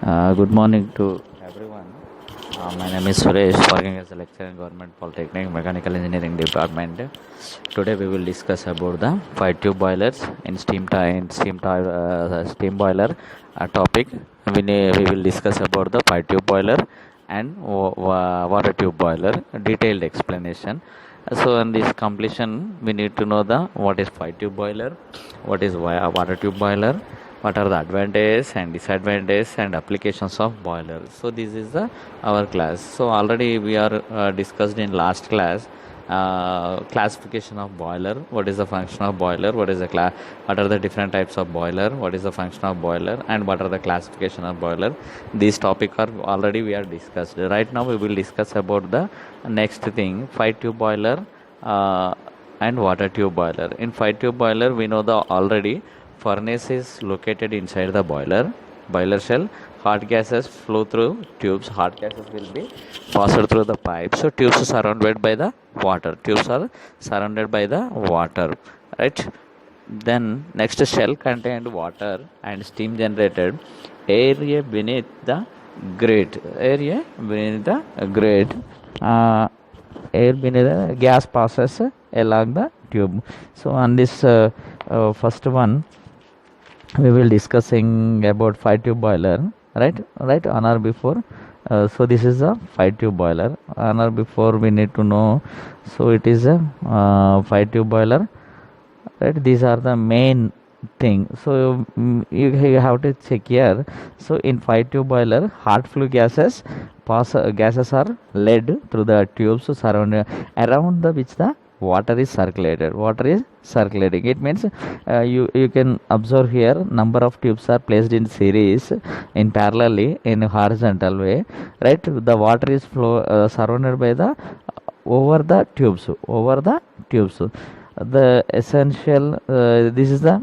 Good morning to everyone. My name is Suresh, working as a lecturer in Government Polytechnic Mechanical Engineering Department. Today we will discuss about the five tube boilers in steam boiler topic. We will discuss about the five tube boiler and water tube boiler detailed explanation. So in this completion, we need to know the what is five tube boiler, what is water tube boiler, what are the advantages and disadvantages and applications of boiler. So this is the our class. So already we are discussed in last class classification of boiler, what is the function of boiler, what are the different types of boiler, what is the function of boiler, and what are the classification of boiler. These topic are already we are discussed. Right now we will discuss about the next thing, five tube boiler and water tube boiler. In five tube boiler we know the already furnace is located inside the boiler shell. Hot gases flow through tubes. Hot gases will be passed through the pipe. So tubes are surrounded by the water. Tubes are surrounded by the water, right? Then next, shell contained water and steam generated. Area beneath the grate. Area beneath the grate. Air beneath the gas passes along the tube. So on this first one, we will discussing about five tube boiler, right on or before. So this is a five tube boiler. On or before we need to know. So it is a five tube boiler, right? These are the main thing. So you have to check here. So in five tube boiler, hot flue gases gases are led through the tubes surrounding around the which the water is circulating. It means you can observe here number of tubes are placed in series in parallelly in horizontal way, right? The water is surrounded by the over the tubes. The essential this is the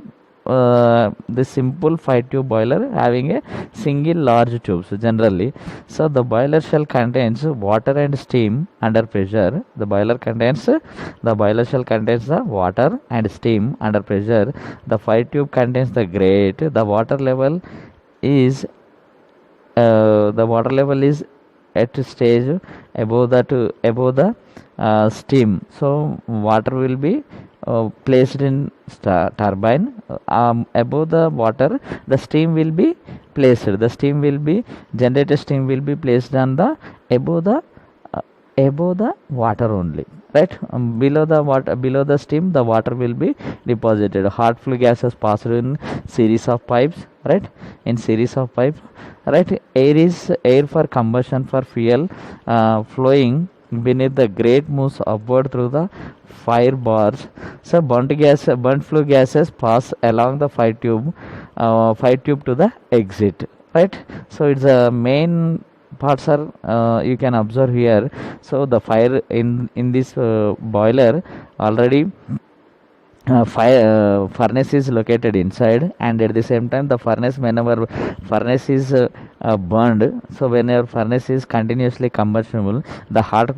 simple five tube boiler having a single large tubes generally. So the boiler shell contains water and steam under pressure. The boiler shell contains the water and steam under pressure. The five tube contains the grate. The water level is at stage above the steam. So water will be placed in turbine. Above the water, the steam will be placed. The steam will be generated. Steam will be placed on the above the water only, right? Below the steam, the water will be deposited. Hot flue gases passed in series of pipes, right? In series of pipes, right? Air for combustion for fuel flowing beneath the grate moves upward through the fire bars. So burnt flue gases pass along the five tube to the exit, right? So it's a main parts are you can observe here. So the fire in this boiler already furnace is located inside, and at the same time the furnace, whenever furnace is burned, so whenever furnace is continuously combustible, the hot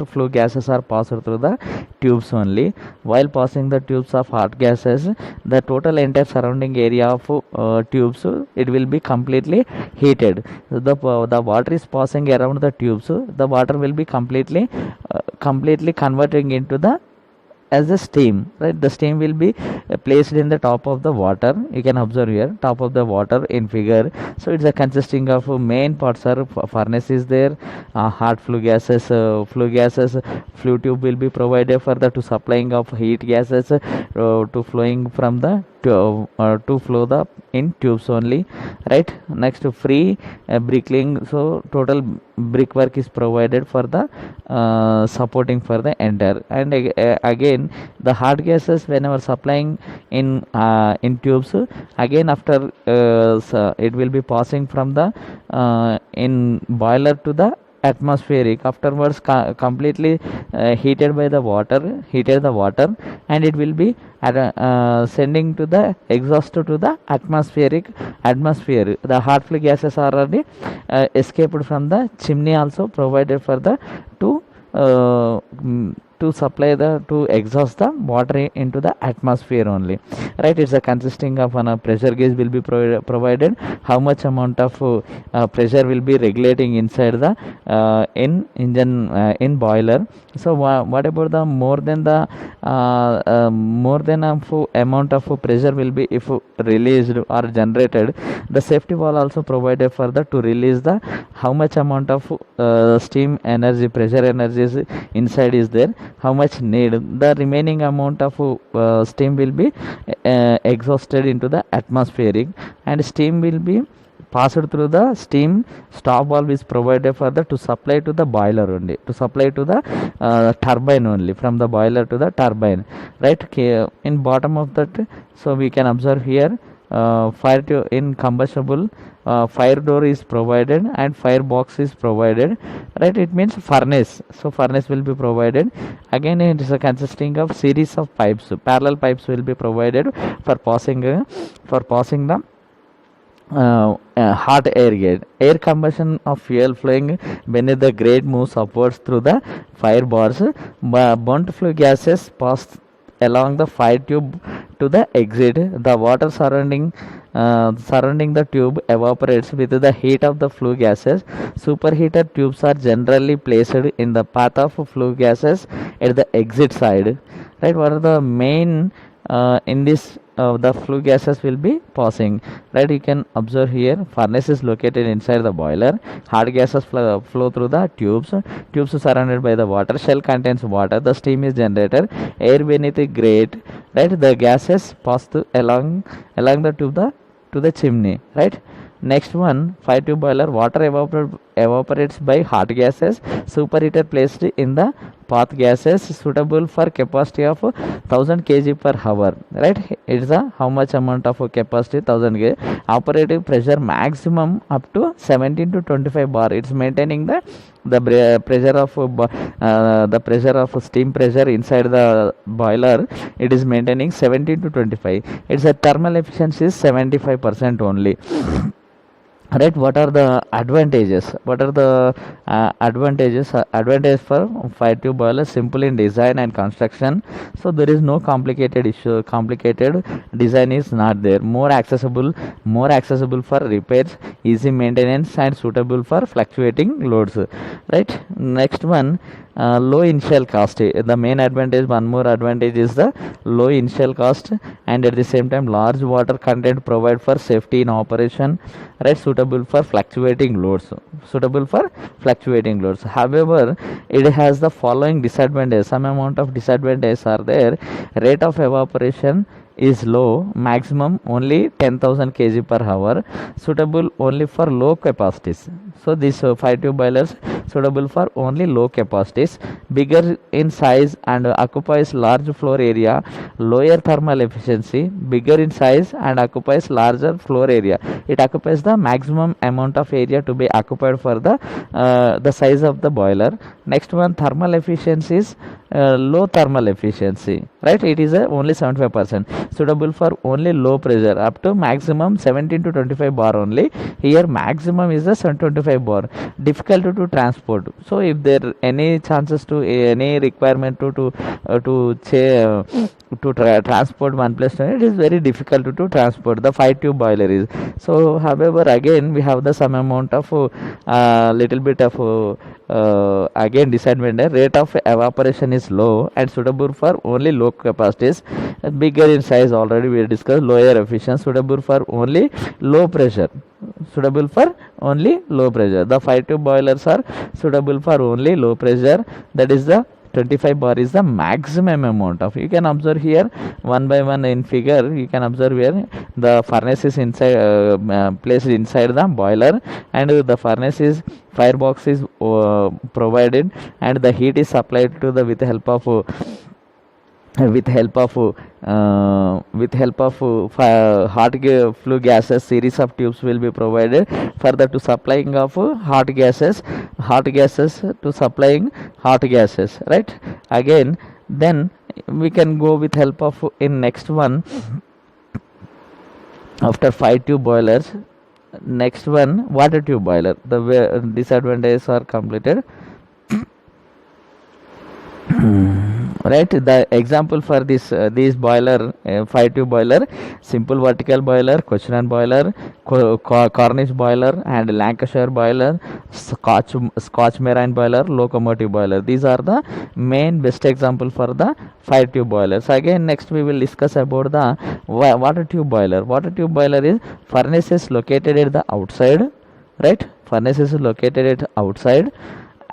flue gases are passed through the tubes only. While passing the tubes of hot gases, the total entire surrounding area of tubes, it will be completely heated. The water is passing around the tubes. The water will be completely converting into the as a steam, right? The steam will be placed in the top of the water. You can observe here top of the water in figure. So it's a consisting of main parts are furnace is there, hot flue gases, flue tube will be provided for the to supplying of heat gases to flowing from the to flow the in tubes only, right? Next, free bricklaying. So total brickwork is provided for the supporting for the entire. And again, the hot gases whenever supplying in tubes, again after it will be passing from the in boiler to the atmospheric, afterwards completely heated the water, and it will be sending to the exhaust to the atmosphere. The hot flue gases are already escaped from the chimney, also provided for the to to supply to exhaust the water into the atmosphere only, right? It's a consisting of a pressure gauge will be provided, how much amount of pressure will be regulating inside the in engine in boiler. So what about the more than a amount of pressure will be if released or generated, the safety valve also provided for the to release the how much amount of steam energy, pressure energy is inside is there, how much need the remaining amount of steam will be exhausted into the atmospheric, and steam will be passed through the steam stop valve is provided for the to supply to the boiler only, to supply to the turbine only, from the boiler to the turbine, right? Okay, in bottom of that, so we can observe here fire to in combustible fire door is provided and fire box is provided, right? It means furnace, so furnace will be provided. Again, it is consisting of series of pipes, parallel pipes will be provided for passing the hot air gate. Air combustion of fuel flowing beneath the grate moves upwards through the fire bars. Burnt flue gases pass along the fire tube to the exit. The water surrounding the tube evaporates with the heat of the flue gases. Superheated tubes are generally placed in the path of flue gases at the exit side. Right? What are the main in this the flue gases will be passing, right? You can observe here furnace is located inside the boiler, hot gases flow through the tubes surrounded by the water, shell contains water, the steam is generated, air beneath the grate, right? The gases pass along the tube to the chimney, right? Next one, fire tube boiler, water evaporates by hot gases, superheater placed in the path gases suitable for capacity of 1000 kg per hour, right? It's a how much amount of capacity 1000 kg. Operating pressure maximum up to 17 to 25 bar. It's maintaining the pressure of steam pressure inside the boiler. It is maintaining 17 to 25. It's a thermal efficiency is 75% only. Right? What are the advantages? What are the advantages? Advantage for fire tube boiler, simple in design and construction. So there is no complicated issue. Complicated design is not there. More accessible for repairs, easy maintenance, and suitable for fluctuating loads. Right? Next one. Low initial cost. The main advantage, one more advantage is the low initial cost, and at the same time large water content provide for safety in operation, right? Suitable for fluctuating loads. However, it has the following disadvantages. Some amount of disadvantages are there. Rate of evaporation is low, maximum only 10,000 kg per hour, suitable only for low capacities. So these fire tube boilers suitable for only low capacities, bigger in size and occupies large floor area, lower thermal efficiency, bigger in size and occupies larger floor area. It occupies the maximum amount of area to be occupied for the size of the boiler. Next one, thermal efficiency is low thermal efficiency, right? It is only 75%, suitable for only low pressure up to maximum 17 to 25 bar only. Here maximum is the 725 bar. Difficult to transport. So if there any chances to any requirement to transport one place to it is very difficult to transport. The fire tube boiler is. So however, again we have the some amount of little bit of again disadvantage. Rate of evaporation is low and suitable for only low capacities. Bigger in size, already we discussed. Lower efficiency, suitable for only low pressure. The fire tube boilers are suitable for only low pressure. That is the 25 bar is the maximum amount of. You can observe here one by one in figure. You can observe here the furnace is inside placed inside the boiler, and the furnace is firebox is provided, and the heat is supplied to the with help of hot flue gases. Series of tubes will be provided further to supplying of hot gases to supplying hot gases, right? Again, then we can go with help of in next one. After fire tube boilers, next one, water tube boiler. The disadvantages are completed. right. The example for this boiler, fire tube boiler: simple vertical boiler, Cochrane boiler, Cornish boiler, and Lancashire boiler, Scotch marine boiler, locomotive boiler. These are the main best example for the fire tube boilers. Again, next we will discuss about the water tube boiler. Water tube boiler is furnace is located at the outside, right. Furnace is located at outside,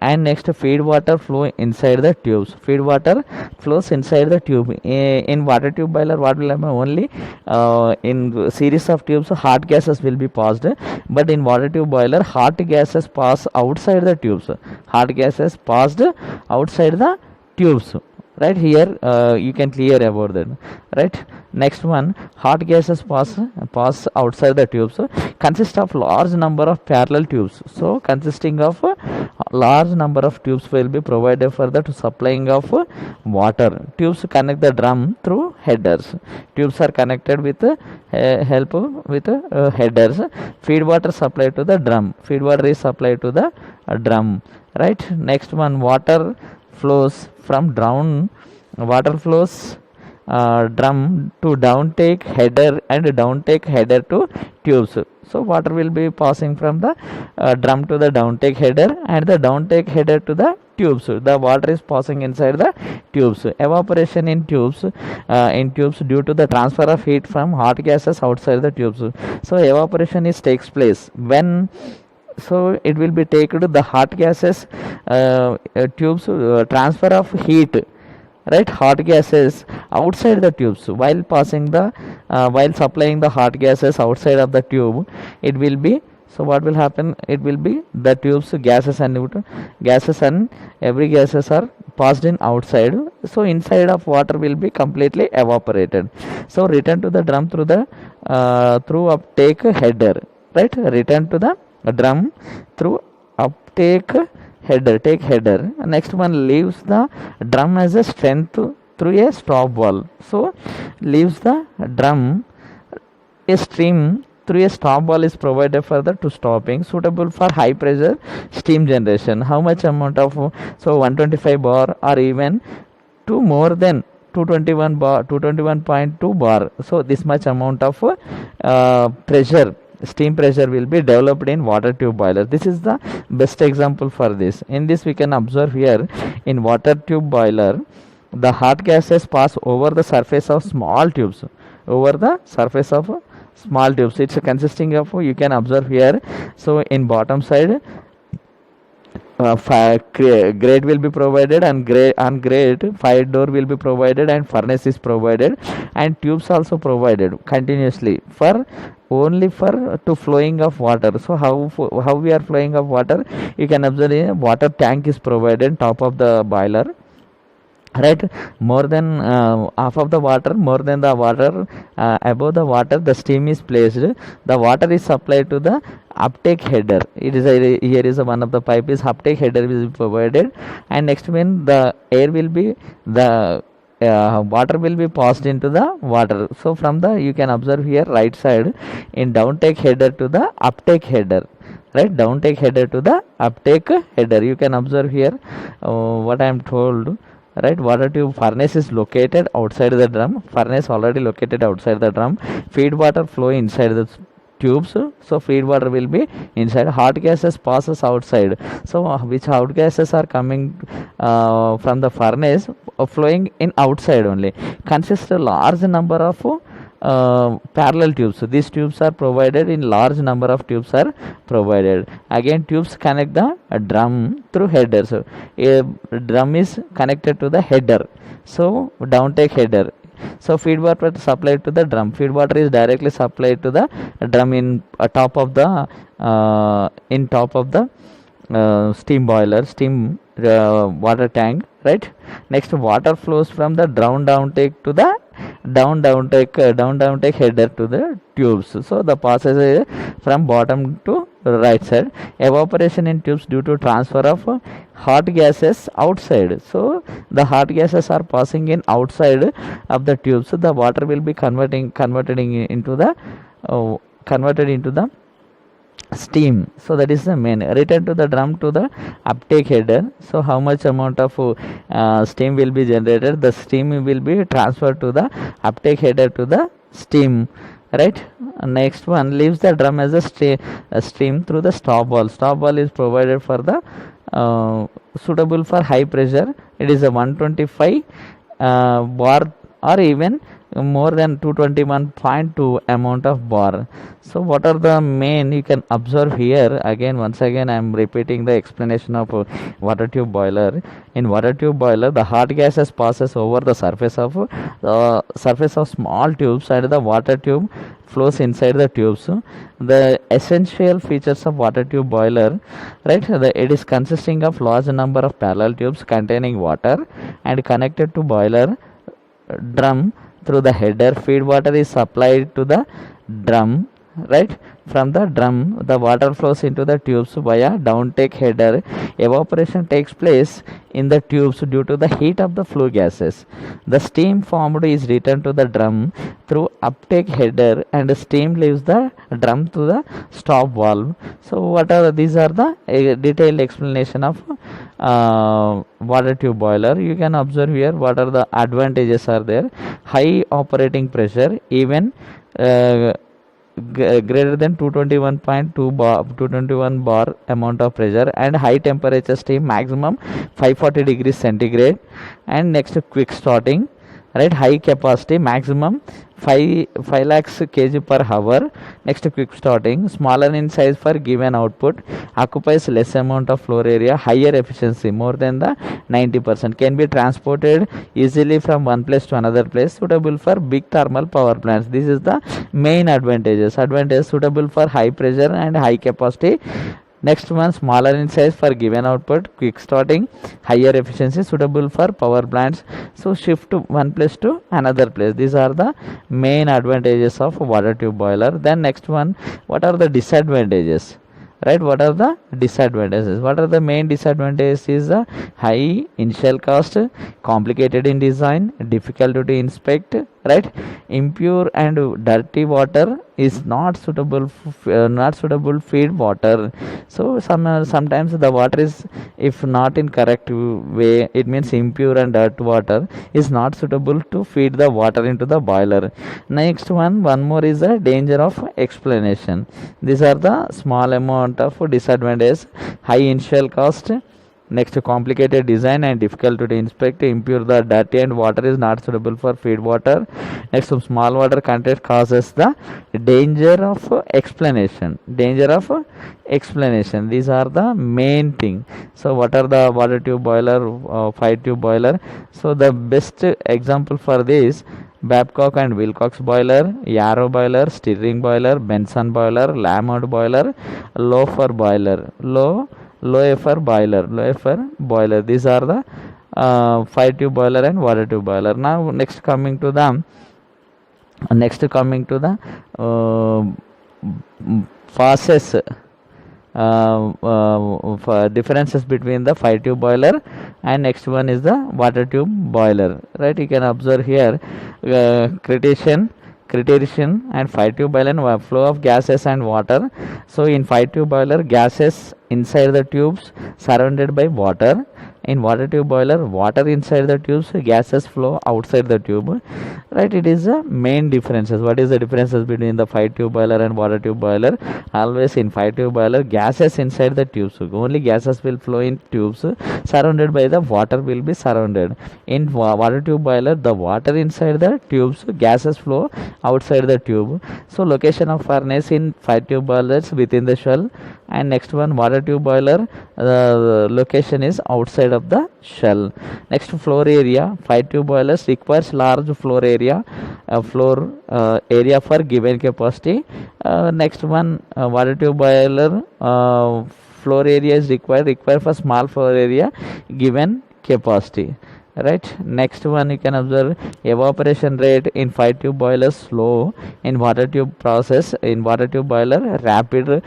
and next feed water flow inside the tubes. Feed water flows inside the tube. In water tube boiler, what will happen? Only in series of tubes hot gases will be passed, but in water tube boiler hot gases pass outside the tubes. Hot gases passed outside the tubes, right. Here you can clear about that, right. Next one, hot gases pass outside the tubes, consist of large number of parallel tubes. So consisting of large number of tubes will be provided for the supplying of water. Tubes connect the drum through headers. Tubes are connected with help with headers. Feed water supplied to the drum. Feed water is supplied to the drum, right. Next one, water flows from water flows drum to downtake header, and downtake header to tubes. So water will be passing from the drum to the downtake header, and the downtake header to the tubes. The water is passing inside the tubes. Evaporation in tubes due to the transfer of heat from hot gases outside the tubes. So evaporation takes place when, so it will be taken to the hot gases tubes, transfer of heat, right, hot gases outside the tubes. While passing the while supplying the hot gases outside of the tube, it will be, so what will happen, it will be the tubes gases and every gases are passed in outside. So inside of water will be completely evaporated. So return to the drum through the through uptake header, right. Return to the drum through uptake header, take header. Next one, leaves the drum as a strength through a stop valve. So leaves the drum a stream through a stop valve is provided for the to stopping, suitable for high pressure steam generation. How much amount of, so 125 bar or even to more than 221 bar, 221.2 bar. So this much amount of pressure, steam pressure will be developed in water tube boiler. This is the best example for this. In this we can observe here, in water tube boiler the hot gases pass over the surface of small tubes, over the surface of small tubes. It's consisting of, you can observe here, so in bottom side grate will be provided, and grate fire door will be provided, and furnace is provided, and tubes also provided continuously for only for to flowing of water. So how we are flowing of water, you can observe a water tank is provided top of the boiler, right. More than half of the water, more than the water, above the water the steam is placed. The water is supplied to the uptake header. It is here is one of the pipe is uptake header will be provided, and next when the air will be, the water will be passed into the water. So from the, you can observe here right side, in downtake header to the uptake header, right. Downtake header to the uptake header. You can observe here what I am told, right. Water tube furnace is located outside the drum. Furnace already located outside the drum. Feed water flow inside the tubes. So feed water will be inside. Hot gases passes outside. So which hot gases are coming from the furnace, flowing in outside only. Consists a large number of parallel tubes. So these tubes are provided in large number of tubes are provided. Again tubes connect the drum through header. So a drum is connected to the header. So downtake header. So feed water supplied to the drum. Feed water is directly supplied to the drum in top of the steam boiler, steam water tank, right. Next, water flows from the downtake to the downtake header to the tubes. So the passage is from bottom to right side. Evaporation in tubes due to transfer of hot gases outside. So the hot gases are passing in outside of the tubes. So the water will be converted into the steam. So that is the main. Return to the drum to the uptake header. So how much amount of steam will be generated? The steam will be transferred to the uptake header to the steam, right? Next one, leaves the drum as a stream through the stop valve. Stop valve is provided for the suitable for high pressure. It is a 125 bar or even more than 221.2 amount of bar. So what are the main you can observe here? Again, once again I am repeating the explanation of water tube boiler. In water tube boiler, the hot gases passes over the surface of small tubes, and the water tube flows inside the tubes. The essential features of water tube boiler, right? It is consisting of large number of parallel tubes containing water and connected to boiler drum through the header. Feed water is supplied to the drum, right? From the drum the water flows into the tubes via downtake header. Evaporation takes place in the tubes due to the heat of the flue gases. The steam formed is returned to the drum through uptake header, and steam leaves the drum to the stop valve. So what are these are the detailed explanation of water tube boiler. You can observe here what are the advantages are there. High operating pressure, even greater than 221.2 bar 221 bar amount of pressure, and high temperature steam maximum 540 degrees centigrade. And next, quick starting, right? High capacity maximum 5 lakhs kg per hour. Next, quick starting, smaller in size for given output, occupies less amount of floor area, higher efficiency more than the 90%, can be transported easily from one place to another place, suitable for big thermal power plants. This is the main advantages. Suitable for high pressure and high capacity. Next one, smaller in size for given output, quick starting, higher efficiency, suitable for power plants. So shift to one place to another place. These are the main advantages of water tube boiler. Then next one, what are the disadvantages? Right? What are the disadvantages? What are the main disadvantages? Is the high initial cost, complicated in design, difficult to inspect, right? Impure and dirty water is not suitable feed water. So sometimes the water is, if not in correct way, it means impure and dirty water is not suitable to feed the water into the boiler. Next one more is the danger of explanation. These are the small amount of disadvantages. High initial cost, next complicated design and difficult to inspect, impure the dirty, and water is not suitable for feed water. Next, small water content causes the danger of explanation. These are the main thing. So what are the water tube boiler, fire tube boiler? So the best example for this, Babcock and Wilcox boiler, Yarrow boiler, Stirling boiler, Benson boiler, Lamont boiler, Loeffler boiler, Loeffler boiler. These are the fire tube boiler and water tube boiler. Now next coming to the process, differences between the fire tube boiler, and next one is the water tube boiler, right? You can observe here criterion and fire tube boiler and flow of gases and water. So in fire tube boiler, gases inside the tubes surrounded by water. In water tube boiler, water inside the tubes, gases flow outside the tube, right? It is the main differences. What is the differences between the fire tube boiler and water tube boiler? Always in fire tube boiler, gases inside the tubes, only gases will flow in tubes, surrounded by the water will be surrounded. In water tube boiler, the water inside the tubes, gases flow outside the tube. So location of furnace in fire tube boilers within the shell, and next one, water tube boiler, location is outside of the shell. Next, floor area. Fire tube boilers requires large floor area, area for given capacity. Next one, water tube boiler, floor area is required for small floor area given capacity, right? Next one, you can observe evaporation rate in fire tube boiler slow, in water tube process, in water tube boiler rapid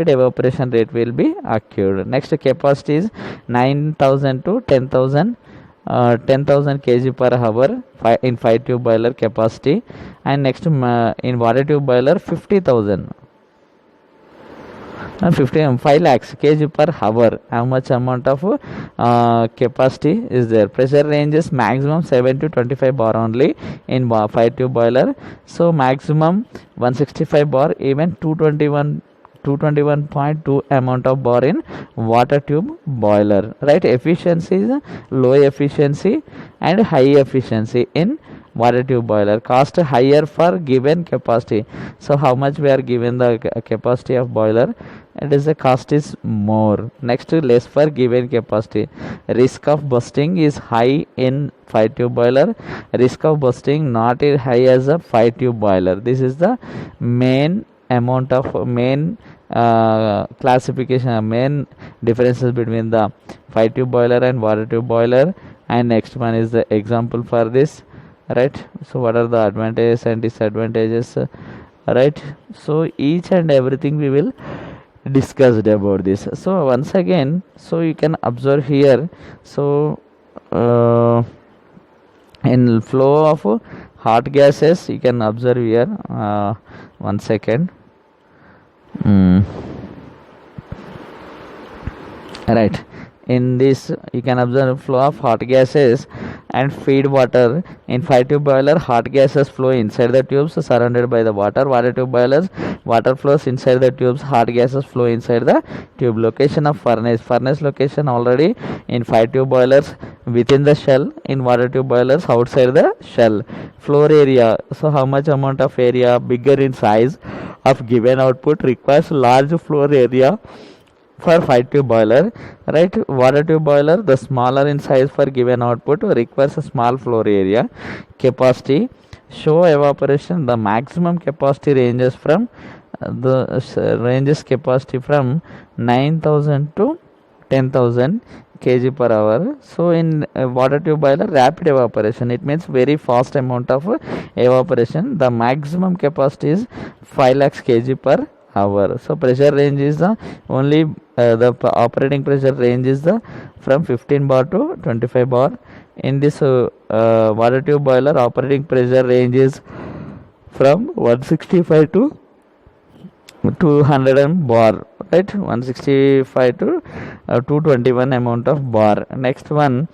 evaporation rate will be occurred. Next, capacity is 9,000 to 10,000 kg per hour in fire tube boiler capacity, and next in water tube boiler 50,000. 15 5 lakhs kg per hour. How much amount of capacity is there? Pressure range is maximum 7 to 25 bar only in fire tube boiler. So maximum 165 bar, even 221.2 amount of bar in water tube boiler, right? Efficiency is low efficiency and high efficiency in water tube boiler. Cost higher for given capacity. So how much we are given the capacity of boiler, it is the cost is more. Next, less for given capacity. Risk of busting is high in fire tube boiler. Risk of busting not as high as a fire tube boiler. This is the main amount of main classification, main differences between the fire tube boiler and water tube boiler. And next one is the example for this, right? So what are the advantages and disadvantages, right? So each and everything we will discussed about this. So once again, so you can observe here. So in flow of hot gases, you can observe here. 1 second. Right, in this you can observe flow of hot gases and feed water. In fire tube boiler, hot gases flow inside the tubes surrounded by the water. Water tube boilers, water flows inside the tubes, hot gases flow inside the tube. Location of furnace location already in fire tube boilers within the shell, in water tube boilers outside the shell. Floor area, so how much amount of area bigger in size of given output requires large floor area for fire tube boiler, right? Water tube boiler, the smaller in size for given output requires a small floor area. Capacity, show evaporation, the maximum capacity ranges from capacity from 9,000 to 10,000 kg per hour. So in water tube boiler, rapid evaporation, it means very fast amount of evaporation. The maximum capacity is 5 lakhs kg per hour. So pressure range is the only the operating pressure range is the from 15 bar to 25 bar. In this water tube boiler, operating pressure range is from 165 to 200 bar, right? 165 to 221 amount of bar. Next one,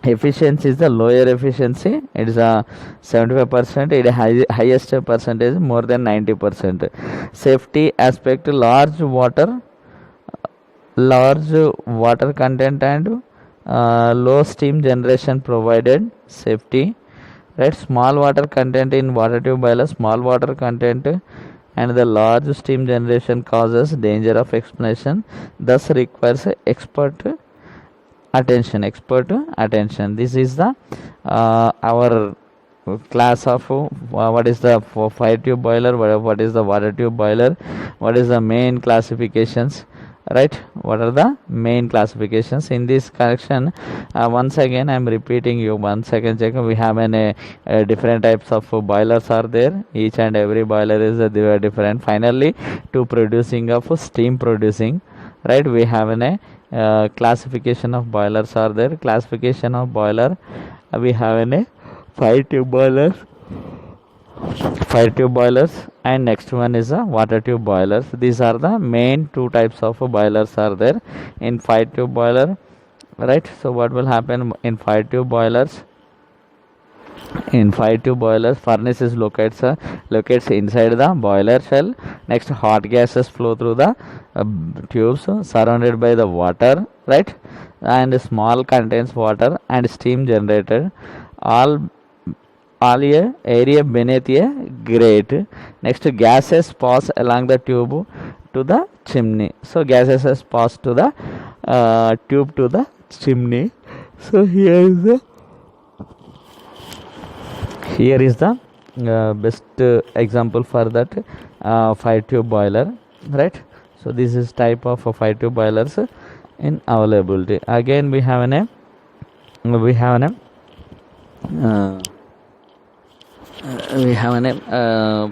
efficiency is the lower efficiency, it is a 75%, it highest percentage more than 90%. Safety aspect, large water content and low steam generation provided safety, right? Small water content in water tube boiler, small water content and the large steam generation causes danger of explosion, thus requires expert attention. This is the our class of what is the fire tube boiler, what is the water tube boiler, what is the main classifications, right? What are the main classifications in this correction? Once again I am repeating you, 1 second check. We have different types of boilers are there. Each and every boiler is different. Finally, to producing of steam producing, right? We have classification of boilers are there. Classification of boiler, we have fire tube boilers and next one is a water tube boilers. These are the main two types of boilers are there in fire tube boiler, right? So what will happen in fire tube boilers? In fire tube boilers, furnace is locates inside the boiler shell. Next, hot gases flow through the tubes surrounded by the water, right? And small contains water and steam generated, all a area beneath a grate. Next, gases pass along the tube to the chimney. So gases has passed to the tube to the chimney. So here is the best example for that fire tube boiler, right? So this is type of fire tube boilers in availability. Again we have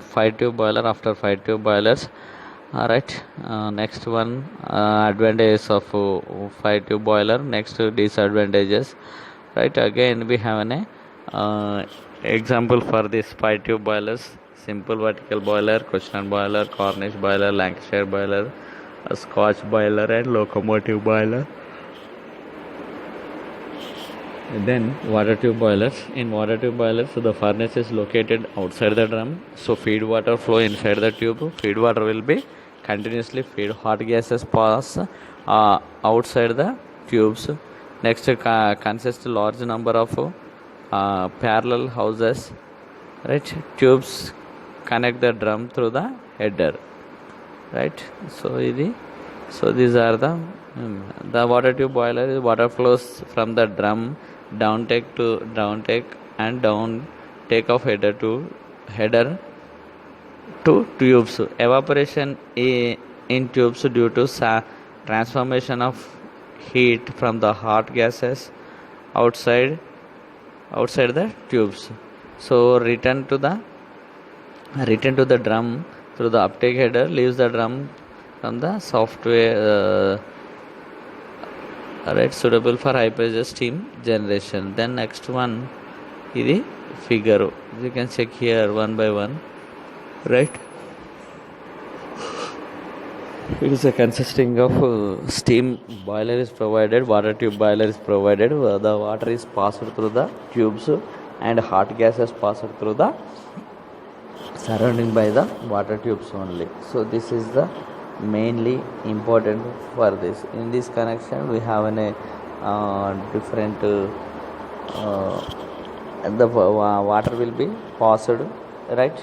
fire tube boiler. After fire tube boilers, all right, next one, advantages of fire tube boiler. Next, disadvantages, right? Again we have an example for this fire tube boilers: simple vertical boiler, question boiler, Cornish boiler, Lancashire boiler, a Scotch boiler and locomotive boiler. Then water tube boilers. In water tube boilers, the furnace is located outside the drum. So feed water flow inside the tube. Feed water will be continuously feed. Hot gases pass outside the tubes. Next consists large number of parallel houses. Right, tubes connect the drum through the header. Right. So these are the water tube boiler is water flows from the drum downtake to downtake and down take of header to tubes. Evaporation in tubes due to transformation of heat from the hot gases outside the tubes. So return to the drum through the uptake header, leaves the drum from the software right, suitable for high pressure steam generation. Then next one is the figure. You can check here one by one. Right, it is consisting of steam boiler is provided, water tube boiler is provided. The water is passed through the tubes and hot gases passed through the surrounding by the water tubes only. So this is the mainly important for this. In this connection we have a different the water will be passed, right?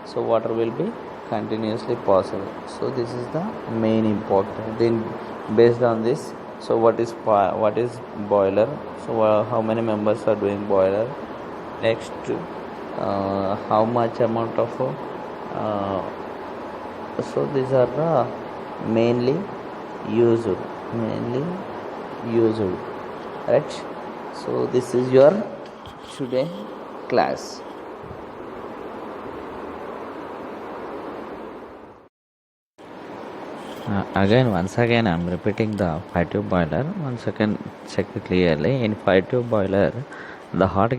So water will be continuously passed. So this is the main important. Then based on this, so what is boiler? So how many members are doing boiler? Next, how much amount of so these are the mainly used, right? So this is your today class. Once again I'm repeating the fire tube boiler. Once again check it clearly. In fire tube boiler, the hot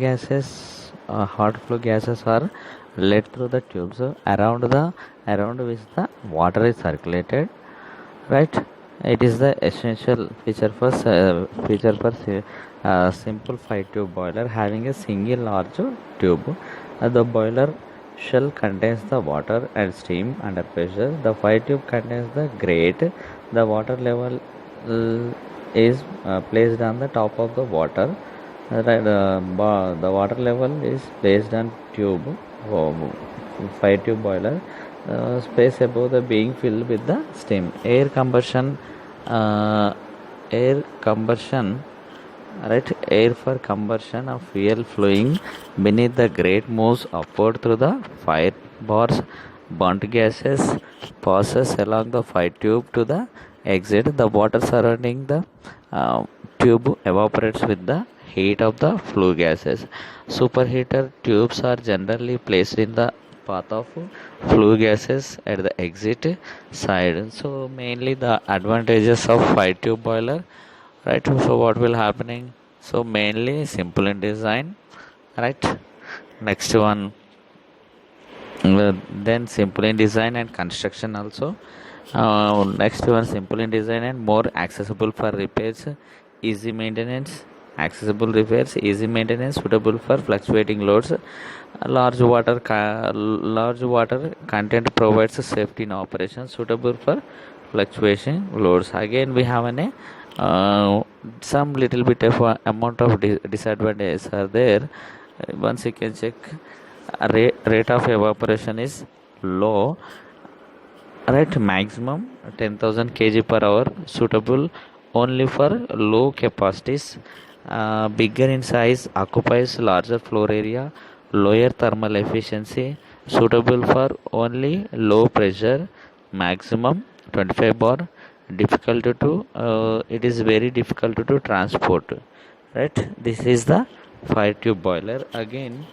flow gases are led through the tubes around which the water is circulated. Right, it is the essential feature for simple fire tube boiler having a single large tube. The boiler shell contains the water and steam under pressure. The fire tube contains the grate. The water level is placed on the top of the water. Right, the water level is placed on tube fire tube boiler. Space above the being filled with the steam. Air combustion, right? Air for combustion of fuel flowing beneath the grate moves upward through the fire bars. Burnt gases passes along the fire tube to the exit. The water surrounding the tube evaporates with the heat of the flue gases. Superheater tubes are generally placed in the path of flue gases at the exit side. So mainly the advantages of fire tube boiler, right? So what will happening? So mainly simple in design, right? Next one, then simple in design and construction also. Next one, simple in design and more accessible for repairs, easy maintenance. Accessible repairs, easy maintenance, suitable for fluctuating loads. Large water content provides safety in operation, suitable for fluctuation loads. Again we have some little bit of amount of disadvantages are there. Once you can check, rate of evaporation is low, right? Maximum 10,000 kg per hour, suitable only for low capacities. Bigger in size, occupies larger floor area, lower thermal efficiency, suitable for only low pressure, maximum 25 bar. Difficult to it is very difficult to transport, right? This is the fire tube boiler. Again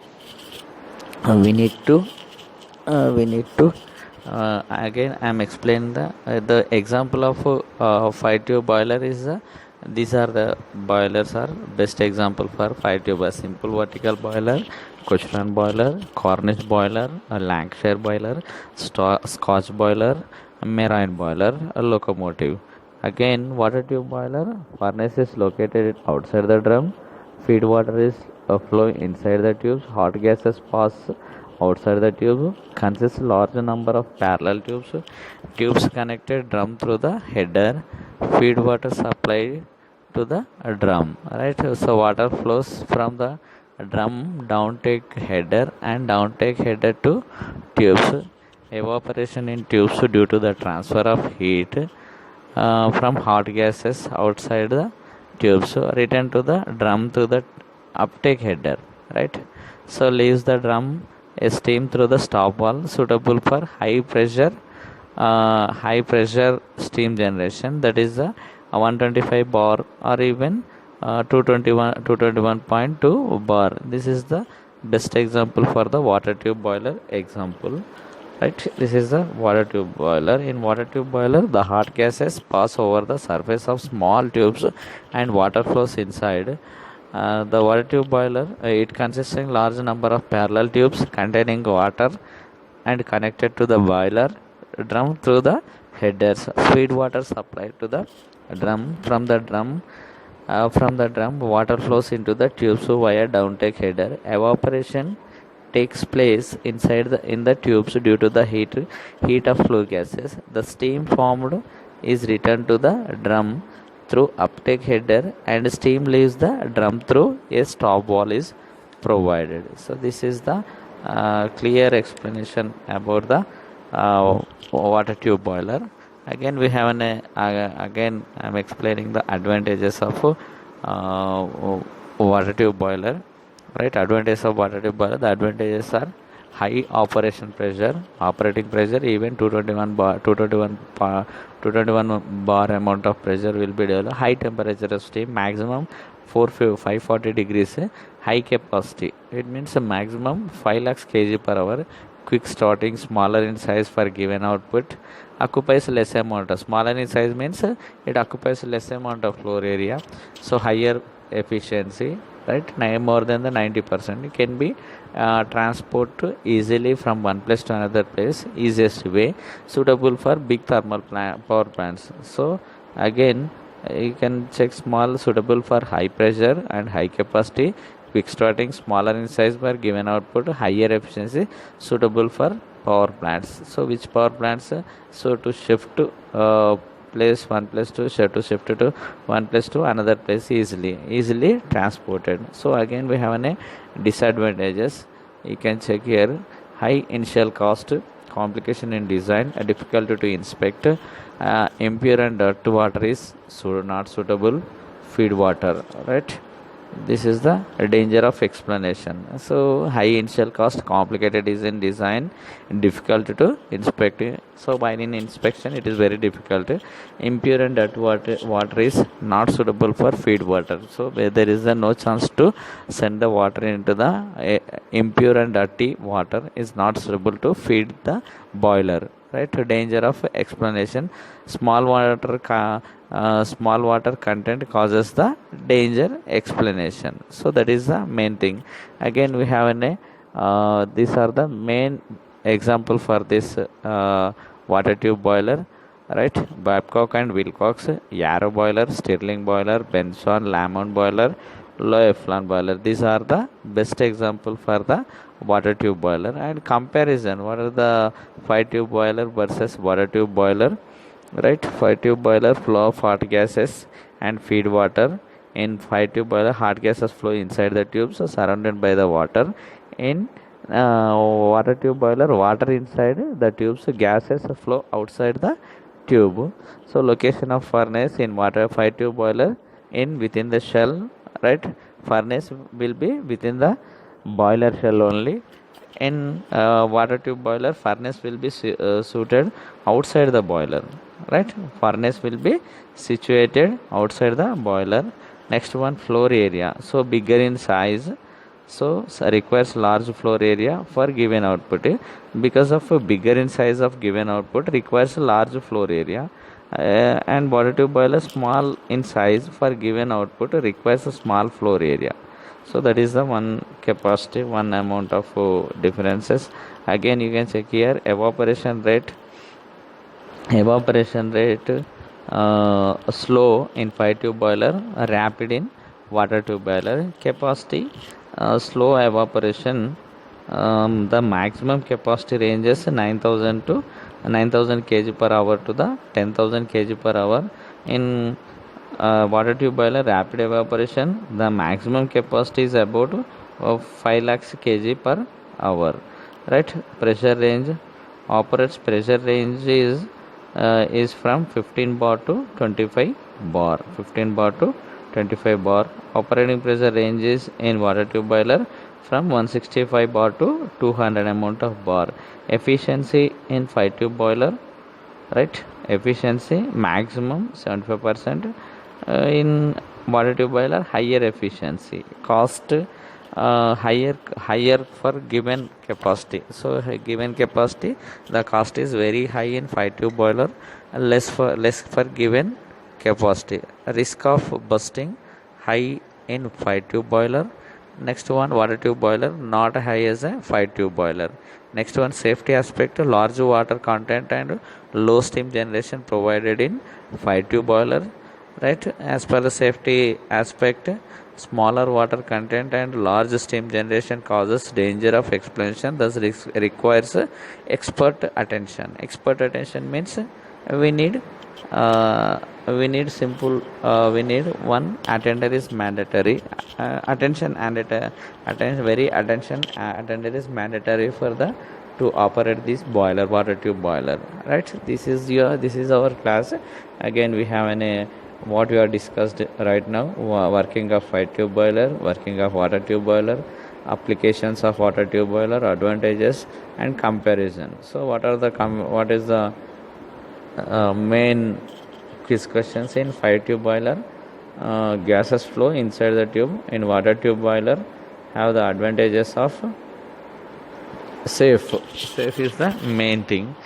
we need to again I am explaining the example of fire tube boiler is these are the boilers are best example for fire tube: a simple vertical boiler, Cochrane boiler, Cornish boiler, a Lancashire boiler, Scotch boiler, marine boiler, a locomotive. Again, water tube boiler, furnace is located outside the drum, feed water is flowing inside the tubes, hot gases pass outside the tube, consists large number of parallel tubes, tubes connected drum through the header, feed water supplied to the drum, right? So water flows from the drum downtake header and downtake header to tubes. Evaporation in tubes due to the transfer of heat from hot gases outside the tubes, so return to the drum through the uptake header, right? So leaves the drum a steam through the stop valve suitable for high pressure steam generation, that is the 125 bar or even 221.2 bar. This is the best example for the water tube boiler example, right? This is the water tube boiler. In water tube boiler, the hot gases pass over the surface of small tubes and water flows inside. The water tube boiler, it consists of large number of parallel tubes containing water and connected to the boiler drum through the headers. Feed water supplied to the drum. From the drum, water flows into the tubes via downtake header. Evaporation takes place in the tubes due to the heat of flue gases. The steam formed is returned to the drum through uptake header, and steam leaves the drum through a stop valve is provided. So this is the clear explanation about the water tube boiler. Again we have again I am explaining the advantages of water tube boiler, right? Advantages of water tube boiler, the advantages are high operating pressure, even 221 bar amount of pressure will be developed. High temperature of steam, maximum 540 degrees. High capacity, it means a maximum 5 lakhs kg per hour. Quick starting, smaller in size for given output, occupies less amount. Smaller in size means it occupies less amount of floor area, so higher efficiency, right? More than the 90%. It can be transport easily from one place to another place, easiest way, suitable for big thermal power plants. So again you can check small, suitable for high pressure and high capacity. Quick starting, smaller in size per given output, higher efficiency, suitable for power plants. So which power plants? So to shift to one place to shift to one place to another place easily transported. So again we have a disadvantages. You can check here: high initial cost, complication in design, difficulty to inspect, impure and dirt water is not suitable, feed water, right? This is the danger of explanation. So high initial cost, complicated is in design, difficult to inspect. So while in inspection it is very difficult. Impure and dirty water is not suitable for feed water. So where there is no chance to send the water into the impure and dirty water is not suitable to feed the boiler, right? Danger of explanation: small water content causes the danger explanation. So that is the main thing. Again we have these are the main example for this water tube boiler, right? Babcock and Wilcox, Yarrow boiler, Stirling boiler, Benson, Lamont boiler, low effluent boiler. These are the best example for the water tube boiler. And comparison: what are the fire tube boiler versus water tube boiler, right? Fire tube boiler, flow of hot gases and feed water. In fire tube boiler, hot gases flow inside the tubes surrounded by the water. In water tube boiler, water inside the tubes, gases flow outside the tube. So location of furnace in fire tube boiler, within the shell, right? Furnace will be within the boiler shell only. In water tube boiler, furnace will be suited outside the boiler, right? Furnace will be situated outside the boiler. Next one, floor area. So bigger in size, so requires large floor area for given output. Because of bigger in size of given output requires large floor area. And water tube boiler, small in size for given output, requires a small floor area. So that is the one capacity, one amount of differences. Again you can check here: evaporation rate evaporation rate slow in fire tube boiler, rapid in water tube boiler. Capacity slow evaporation, the maximum capacity ranges 9000 to 9000 kg per hour to the 10,000 kg per hour. In water tube boiler rapid evaporation, the maximum capacity is about 5 lakhs kg per hour, right? Pressure range, operates pressure range is from 15 bar to 25 bar. 15 bar to 25 bar. Operating pressure range is in water tube boiler from 165 bar to 200 amount of bar. Efficiency in fire tube boiler, right? Efficiency maximum 75%. In water tube boiler higher efficiency. Cost higher for given capacity. So given capacity, the cost is very high in fire tube boiler, less for given capacity. Risk of busting high in fire tube boiler. Next one, water tube boiler not high as a fire tube boiler. Next one, safety aspect, large water content and low steam generation provided in fire tube boiler, right? As per the safety aspect, smaller water content and large steam generation causes danger of explosion, thus requires expert attention. Expert attention means we need simple, we need one attender is mandatory, attention and attention attender is mandatory for the to operate this boiler, water tube boiler, right? This is our class. Again we have an what we are discussed right now: working of fire tube boiler, working of water tube boiler, applications of water tube boiler, advantages and comparison. So what is the main discussions in fire tube boiler? Gases flow inside the tube. In water tube boiler have the advantages of safe is the main thing.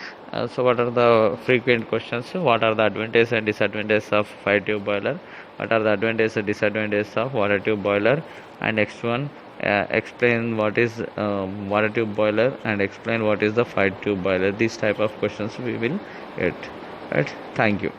So what are the frequent questions? What are the advantages and disadvantages of fire tube boiler? What are the advantages and disadvantages of water tube boiler? And next one, explain what is water tube boiler and explain what is the fire tube boiler. These type of questions we will get, right? Thank you.